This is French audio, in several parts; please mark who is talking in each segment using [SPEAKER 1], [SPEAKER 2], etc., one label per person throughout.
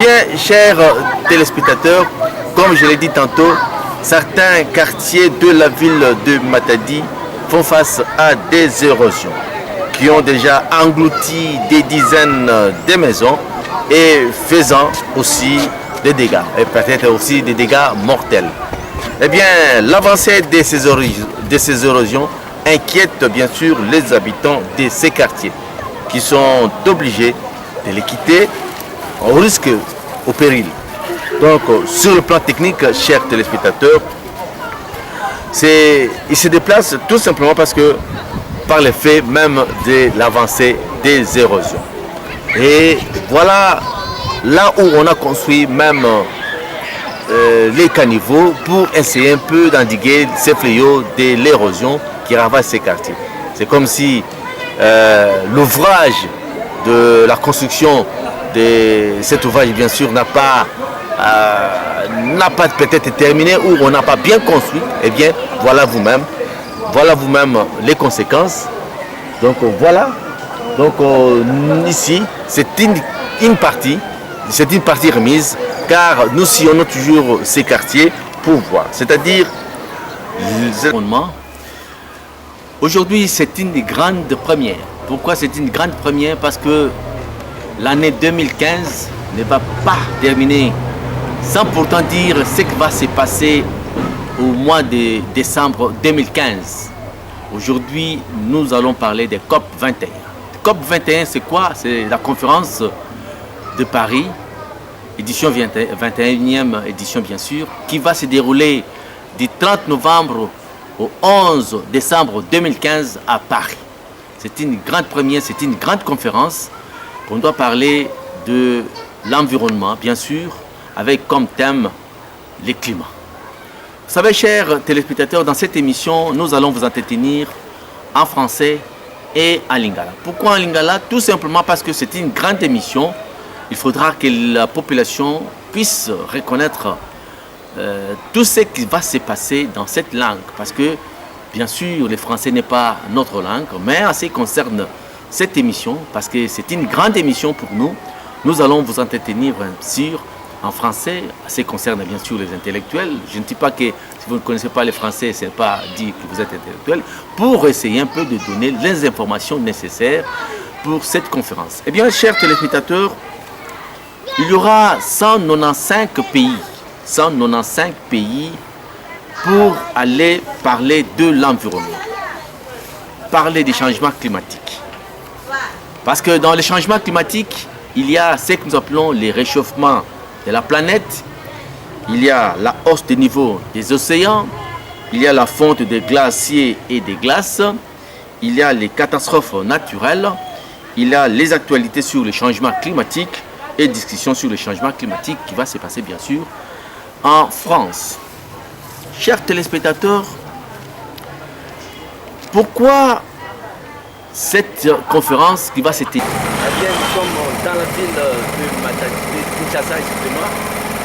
[SPEAKER 1] Bien, chers téléspectateurs, comme je l'ai dit tantôt, certains quartiers de la ville de Matadi font face à des érosions qui ont déjà englouti des dizaines de maisons et faisant aussi des dégâts, et peut-être aussi des dégâts mortels. Eh bien, l'avancée de ces érosions inquiète bien sûr les habitants de ces quartiers qui sont obligés de les quitter au risque, au péril. Donc, sur le plan technique, chers téléspectateurs, il se déplace tout simplement parce que, par l'effet même de l'avancée des érosions. Et voilà là où on a construit même les caniveaux pour essayer un peu d'endiguer ces fléaux de l'érosion qui ravagent ces quartiers. C'est comme si l'ouvrage de la construction de cet ouvrage, bien sûr, n'a pas peut-être terminé ou on n'a pas bien construit. Eh bien, voilà vous-même les conséquences. Donc voilà. Donc ici, c'est une partie remise, car nous sillonnons toujours ces quartiers pour voir. C'est-à-dire, aujourd'hui, c'est une grande première. Pourquoi c'est une grande première? Parce que l'année 2015 ne va pas terminer sans pourtant dire ce qui va se passer au mois de décembre 2015. Aujourd'hui, nous allons parler des COP 21. COP 21, c'est quoi? C'est la conférence de Paris, édition 21e édition bien sûr, qui va se dérouler du 30 novembre au 11 décembre 2015 à Paris. C'est une grande première, c'est une grande conférence. On doit parler de l'environnement, bien sûr, avec comme thème les climats. Vous savez, chers téléspectateurs, dans cette émission, nous allons vous entretenir en français et en lingala. Pourquoi en lingala? Tout simplement parce que c'est une grande émission. Il faudra que la population puisse reconnaître tout ce qui va se passer dans cette langue. Parce que, bien sûr, le français n'est pas notre langue, mais en ce qui concerne cette émission, parce que c'est une grande émission pour nous, nous allons vous entretenir sur en français. Ce qui concerne bien sûr les intellectuels. Je ne dis pas que si vous ne connaissez pas le français, ce n'est pas dit que vous êtes intellectuel, pour essayer un peu de donner les informations nécessaires pour cette conférence. Eh bien, chers téléspectateurs, il y aura 195 pays pour aller parler de l'environnement, parler des changements climatiques. Parce que dans les changements climatiques, il y a ce que nous appelons les réchauffements de la planète, il y a la hausse des niveaux des océans, il y a la fonte des glaciers et des glaces, il y a les catastrophes naturelles, il y a les actualités sur les changements climatiques et discussions sur les changements climatiques qui va se passer bien sûr en France. Chers téléspectateurs, pourquoi cette conférence qui va se tenir? Eh bien, nous sommes dans la ville de Matadi, de Kinshasa, excusez-moi.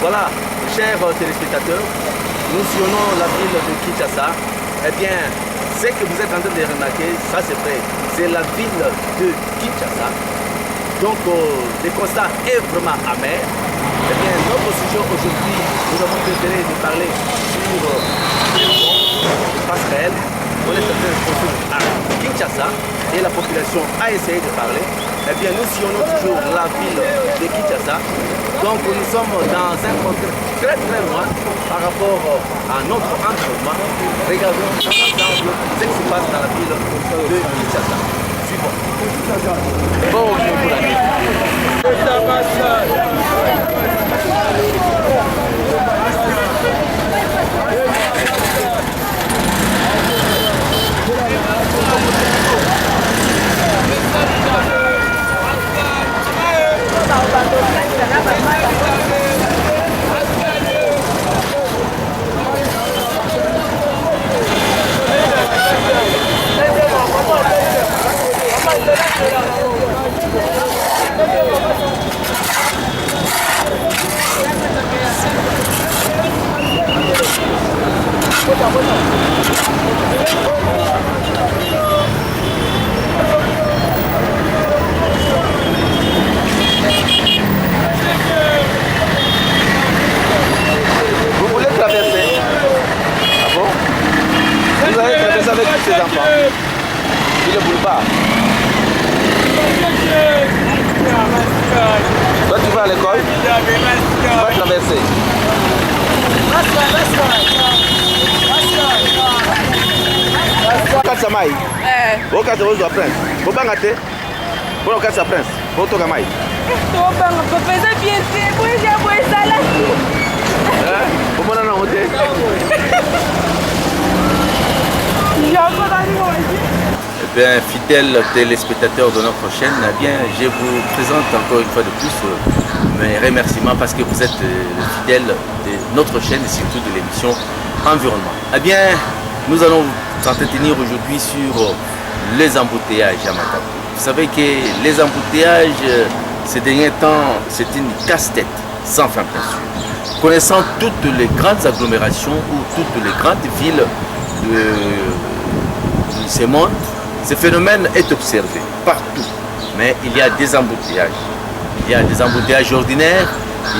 [SPEAKER 1] Voilà, chers téléspectateurs, nous sillonnons la ville de Kinshasa. Eh bien, ce que vous êtes en train de remarquer, ça c'est vrai, c'est la ville de Kinshasa. Donc, le constat est vraiment amer. Eh bien, notre sujet aujourd'hui, nous avons préféré de parler sur le passerelle. On est en train de construire à Kinshasa et la population a essayé de parler. Eh bien, nous sillonnons toujours la ville de Kinshasa. Donc, nous sommes dans un contexte très très loin par rapport à notre environnement. Regardons ensemble ce qui se passe dans la ville de Kinshasa. Suivons. Bon, pour la nuit.
[SPEAKER 2] l'école, tu vas traverser. Quand ça maille, au cas où tu apprends, faut pas rater. Pour le cas ça prince, faut tout gamaille. Comment on a monté?
[SPEAKER 1] Eh bien, fidèles téléspectateurs de notre chaîne, eh bien, je vous présente encore une fois de plus mes remerciements parce que vous êtes fidèles de notre chaîne et surtout de l'émission Environnement. Eh bien, nous allons nous entretenir aujourd'hui sur les embouteillages à Matadi. Vous savez que les embouteillages, ces derniers temps, c'est une casse-tête sans fin bien sûr. Connaissant toutes les grandes agglomérations ou toutes les grandes villes de ce monde, ce phénomène est observé partout. Mais il y a des embouteillages. Il y a des embouteillages ordinaires,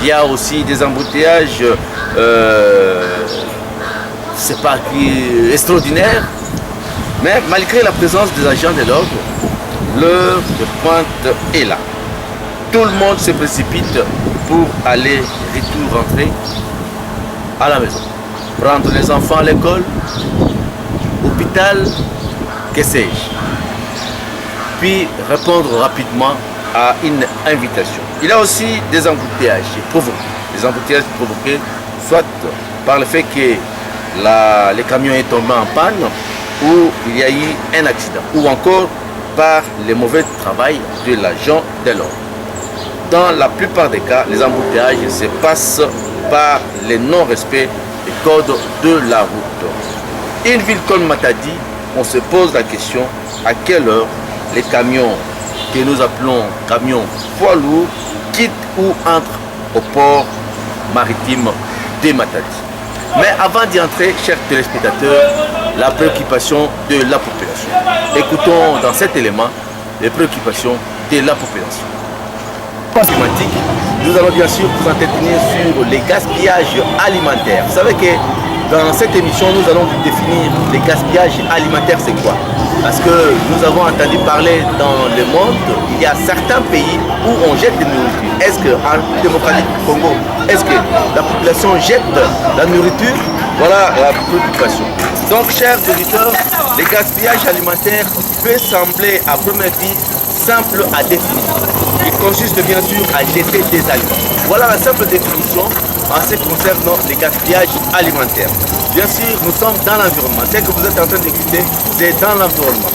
[SPEAKER 1] il y a aussi des embouteillages c'est pas extraordinaire, mais malgré la présence des agents de l'ordre, l'heure de pointe est là. Tout le monde se précipite pour aller rentrer à la maison, prendre les enfants à l'école, hôpital, que sais-je, puis répondre rapidement à une invitation. Il y a aussi des embouteillages provoqués. Des embouteillages provoqués soit par le fait que le camion est tombé en panne ou il y a eu un accident ou encore par le mauvais travail de l'agent de l'ordre. Dans la plupart des cas, les embouteillages se passent par le non-respect des codes de la route. Une ville comme Matadi, on se pose la question à quelle heure les camions que nous appelons camions poids lourds quittent ou entrent au port maritime de Matadi. Mais avant d'y entrer, chers téléspectateurs, la préoccupation de la population. Écoutons dans cet élément les préoccupations de la population. Climatique, nous allons bien sûr vous entretenir sur les gaspillages alimentaires. Vous savez que dans cette émission, nous allons vous définir les gaspillages alimentaires, c'est quoi? Parce que nous avons entendu parler dans le monde, il y a certains pays où on jette des nourritures. Est-ce qu'en démocratie du Congo, est-ce que la population jette la nourriture? Voilà la préoccupation. Donc, chers auditeurs, les gaspillages alimentaires peuvent sembler à première vue simple à définir. Il consiste bien sûr à jeter des aliments. Voilà la simple définition en ce qui concerne les gaspillages alimentaires. Bien sûr, nous sommes dans l'environnement. Ce que vous êtes en train d'écouter, c'est dans l'environnement.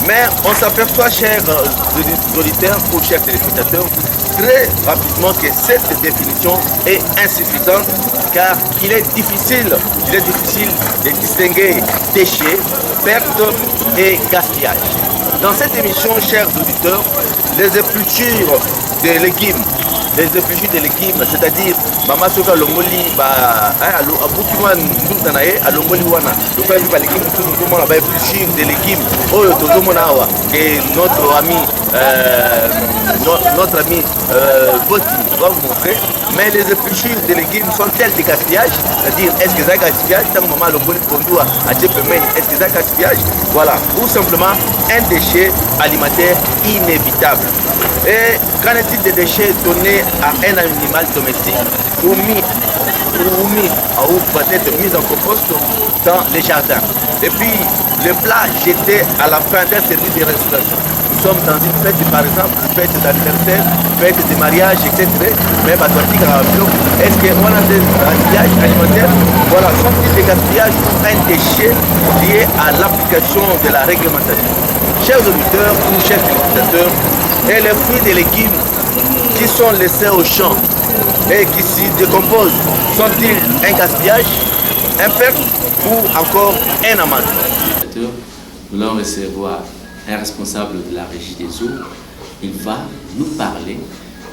[SPEAKER 1] Mais on s'aperçoit, chers auditeurs ou chers téléspectateurs, très rapidement que cette définition est insuffisante car il est difficile de distinguer déchets, pertes et gaspillage. Dans cette émission, chers auditeurs, les épluchures de légumes, c'est-à-dire mama soka longoli ba abukiman ndutanaye alongoli wana donc il va légumes tout le monde va épluchir des légumes oh tozomona awa et notre ami Boti va vous montrer. Mais les épluchures de légumes sont-elles des gaspillages? C'est-à-dire, est-ce que c'est un gaspillage? Tant que maman le bon conduit à Tchépemène, est-ce que c'est un gaspillage? Voilà, ou simplement un déchet alimentaire inévitable. Et qu'en est-il des déchets donnés à un animal domestique ou peut-être mis en compost dans les jardins? Et puis, le plat jeté à la fin d'un service de restauration. Nous sommes dans une fête, par exemple, fête d'anniversaire, fête de mariage, etc. Mais est-ce qu'on a des gaspillages alimentaires? Voilà, sont-ils des gaspillages ou un déchet lié à l'application de la réglementation? Chers auditeurs ou chers téléspectateurs, et les fruits et légumes qui sont laissés au champ et qui s'y décomposent, sont-ils un gaspillage, un perte ou encore un amende?
[SPEAKER 3] Nous allons recevoir un responsable de la régie des eaux. Il va nous parler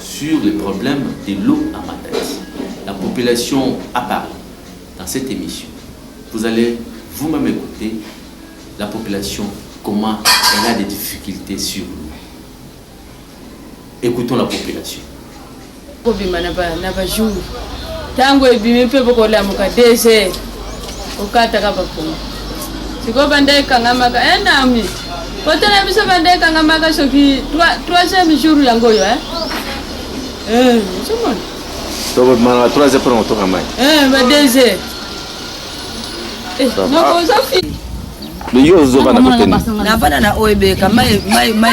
[SPEAKER 3] sur les problèmes de l'eau à Matadi. La population a parlé dans cette émission. Vous allez vous-même écouter la population, comment elle a des difficultés sur l'eau. Écoutons la population.
[SPEAKER 4] Tango ebimi pe bokola mukadese ukata kapapunga siko bande kangamaka enami potana biso bande kangamaka soki 3e jour yango yo somon
[SPEAKER 1] Donc, ma troisième fois, on tourne à Maï.
[SPEAKER 4] Bah, 2 heures. Non, ça fait.
[SPEAKER 1] Le yo zoba na côté.
[SPEAKER 5] Na vana na oebeka mai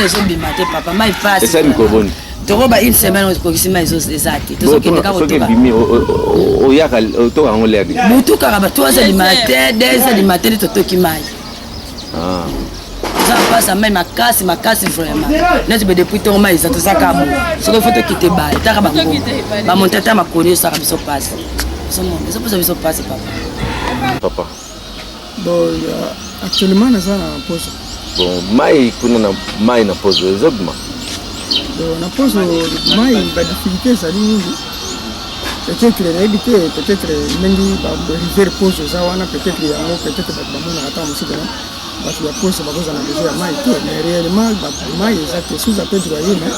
[SPEAKER 5] ezobima te papa mai passe.
[SPEAKER 1] C'est ça microphone.
[SPEAKER 5] Toroba une semaine on kisi mai ezati. Tozokende ka
[SPEAKER 1] kotoka. O yaka to ka ngole abi.
[SPEAKER 5] Mutu ka ba 3h du matin, 2h du matin totoki mai.
[SPEAKER 1] Ah.
[SPEAKER 5] Ça passe mai makasi vraiment. Là tu peux depuis ton mai ça ça ka mo. Ce qu'il faut te quitter ba. Ta ka ba ko. Ba monter ta makoni ça ka biso passe. Ça peut biso passe
[SPEAKER 1] Papa.
[SPEAKER 6] Bon, actuellement, nous sommes en pause.
[SPEAKER 1] Bon, mai kuna na mai na pause exactement.
[SPEAKER 6] Bon, na pause mai ba difficulté ça dit peut-être les habiter peut-être même ba river pause ça wana peut-être ya mo peut-être ba mona hata musika ba tu pause ba koza na besoin mai tout mais réellement ba mai exact sous appel droyer mais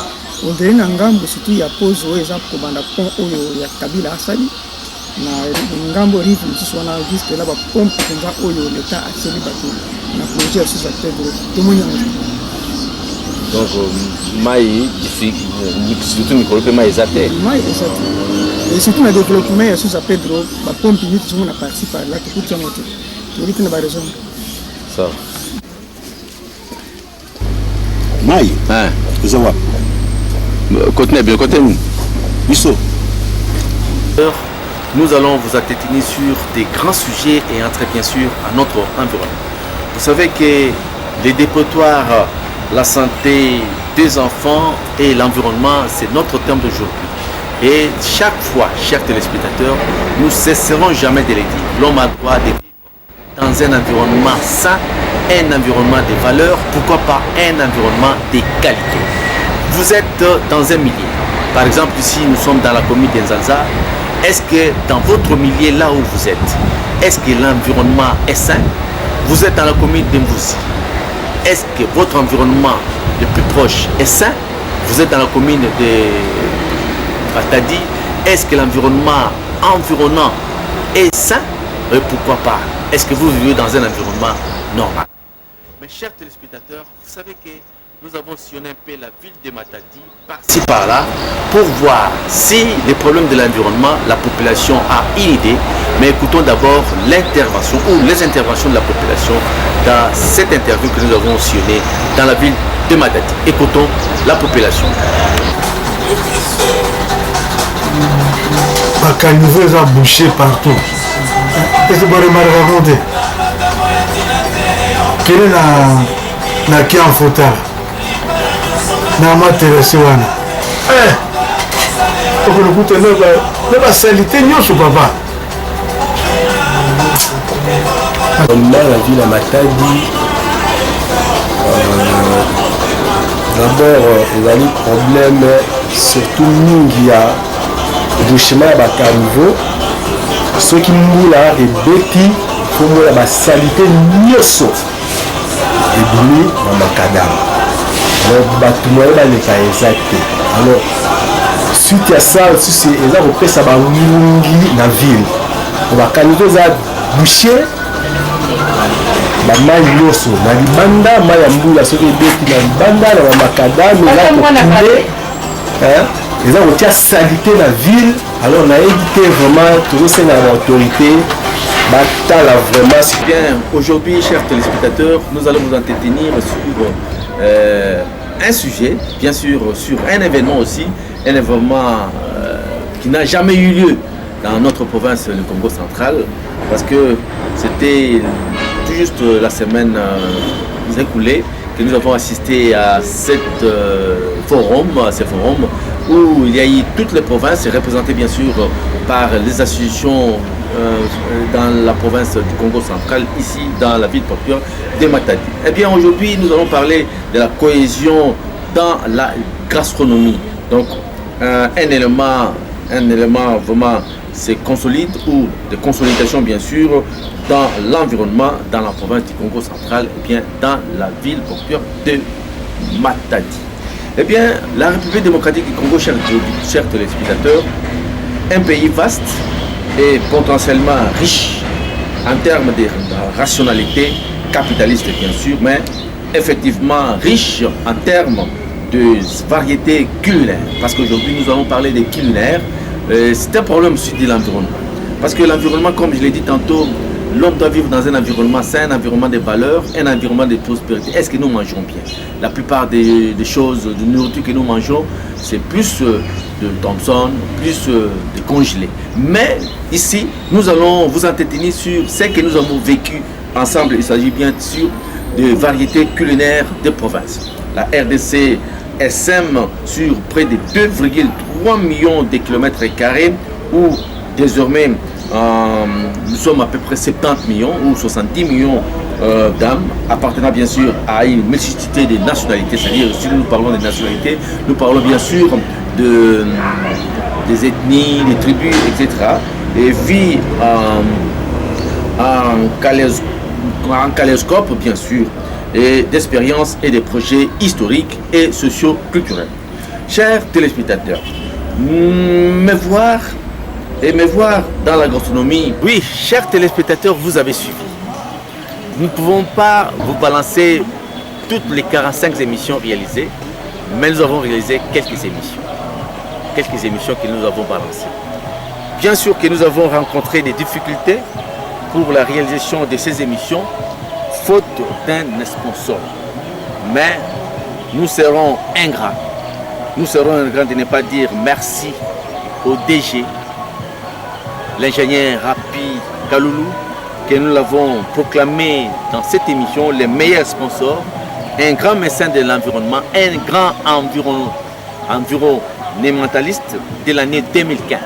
[SPEAKER 6] on dirait na ngambo surtout ya pause o eza ko banda pont oyo ya Kabila asali na ngambo rive mosusu wana juste là bapompe mpenza oyo leta aseli bato na projet ya sous appel tomoni yango.
[SPEAKER 1] Donc mai surtout mikolo mpe mai eza te.
[SPEAKER 6] Mai eza te et surtout na développement ya sous appel bapompe nini tozomona parti par là tokuti yango te toyebi te na baraison.
[SPEAKER 1] Ça
[SPEAKER 7] mai eza wapi
[SPEAKER 1] côté bien côté
[SPEAKER 7] biso.
[SPEAKER 1] Nous allons vous entretenir sur des grands sujets et entrer bien sûr à notre environnement. Vous savez que les dépotoirs, la santé des enfants et l'environnement, c'est notre thème d'aujourd'hui. Et chaque fois, chers téléspectateurs, nous ne cesserons jamais de le dire. L'homme a le droit de vivre dans un environnement sain, un environnement de valeur, pourquoi pas un environnement de qualité. Vous êtes dans un milieu. Par exemple, ici, nous sommes dans la commune d'Nzanza. Est-ce que dans votre milieu, là où vous êtes, est-ce que l'environnement est sain? Vous êtes dans la commune d'Mbouzi. Est-ce que votre environnement le plus proche est sain? Vous êtes dans la commune de Batadi. Est-ce que l'environnement environnant est sain? Et pourquoi pas? Est-ce que vous vivez dans un environnement normal? Mes chers téléspectateurs, vous savez que nous avons sillonné un peu la ville de Matadi, par-ci par-là, pour voir si les problèmes de l'environnement, la population a une idée. Mais écoutons d'abord l'intervention ou les interventions de la population dans cette interview que nous avons sillonnée dans la ville de Matadi. Écoutons la population.
[SPEAKER 8] Le caniveau est bouché partout. Est-ce que vous avez raconté? Quel est la qui en fauteuil? Na m'intéressé wana. Okulukuta ne ba salité nyonso papa.
[SPEAKER 9] Dans la ville à Matadi, d'abord il y a des problèmes surtout mingi ya bouchement ya bakaniveau. Ceux qui moulent et beti pour moi la salité nyonso ebimi na makadam. Alors batumoye baleka exact. Alors suite à ça aussi c'est eza kopesa bangungi na ville. Bakaniveau za boucher bamai nyonso na libanda mai ya mbula soki ebeti na libanda na bamakadam eza kokule eza kotia salite na ville. Alors nayebi te vraiment tozosenga na autorité batala vraiment.
[SPEAKER 1] Bien, aujourd'hui chers téléspectateurs, nous allons vous entretenir sur un sujet, bien sûr sur un événement aussi, un événement qui n'a jamais eu lieu dans notre province, le Congo central, parce que c'était tout juste la semaine écoulée que nous avons assisté à ce forum où il y a eu toutes les provinces représentées bien sûr par les associations dans la province du Congo central, ici dans la ville portuaire de Matadi. Eh bien aujourd'hui nous allons parler de la cohésion dans la gastronomie. Donc un élément vraiment se consolide ou de consolidation bien sûr dans l'environnement dans la province du Congo central et bien dans la ville portuaire de Matadi. Eh bien la République démocratique du Congo, chers téléspectateurs, un pays vaste et potentiellement riche en termes de rationalité capitaliste bien sûr, mais effectivement riche en termes de variété culinaire, parce qu'aujourd'hui nous allons parler des culinaires C'est un problème aussi de l'environnement. Parce que l'environnement, comme je l'ai dit tantôt, l'homme doit vivre dans un environnement sain, un environnement de valeurs, un environnement de prospérité. Est-ce que nous mangeons bien? La plupart des choses, de nourriture que nous mangeons, c'est plus de Thompson, plus de congelé. Mais ici, nous allons vous entretenir sur ce que nous avons vécu ensemble. Il s'agit bien sûr de variétés culinaires de province. La RDC SM sur près de 2,3 millions de kilomètres carrés, où désormais nous sommes à peu près 70 millions ou 70 millions d'âmes, appartenant bien sûr à une multitude de nationalités. C'est-à-dire, si nous parlons des nationalités, nous parlons bien sûr des ethnies, des tribus, etc. Et vit en kaléidoscope, bien sûr, et d'expériences et des projets historiques et socio-culturels. Chers téléspectateurs, me voir dans la gastronomie. Oui, chers téléspectateurs, vous avez suivi. Nous ne pouvons pas vous balancer toutes les 45 émissions réalisées, mais nous avons réalisé quelques émissions que nous avons balancées. Bien sûr que nous avons rencontré des difficultés pour la réalisation de ces émissions, faute d'un sponsor. Mais nous serons ingrats. Nous serons ingrats de ne pas dire merci au DG, l'ingénieur Rapi Kaloulou, que nous l'avons proclamé dans cette émission, les meilleurs sponsors, un grand mécène de l'environnement, un grand environnementaliste de l'année 2015.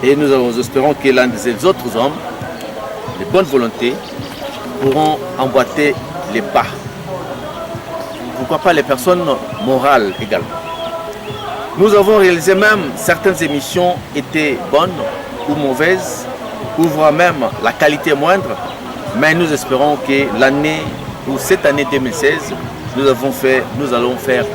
[SPEAKER 1] Et nous espérons que l'un des autres hommes, de bonne volonté, pourront emboîter les pas. Pourquoi pas les personnes morales également. Nous avons réalisé même certaines émissions étaient bonnes ou mauvaises, ou voire même la qualité moindre, mais nous espérons que l'année ou cette année 2016, nous allons faire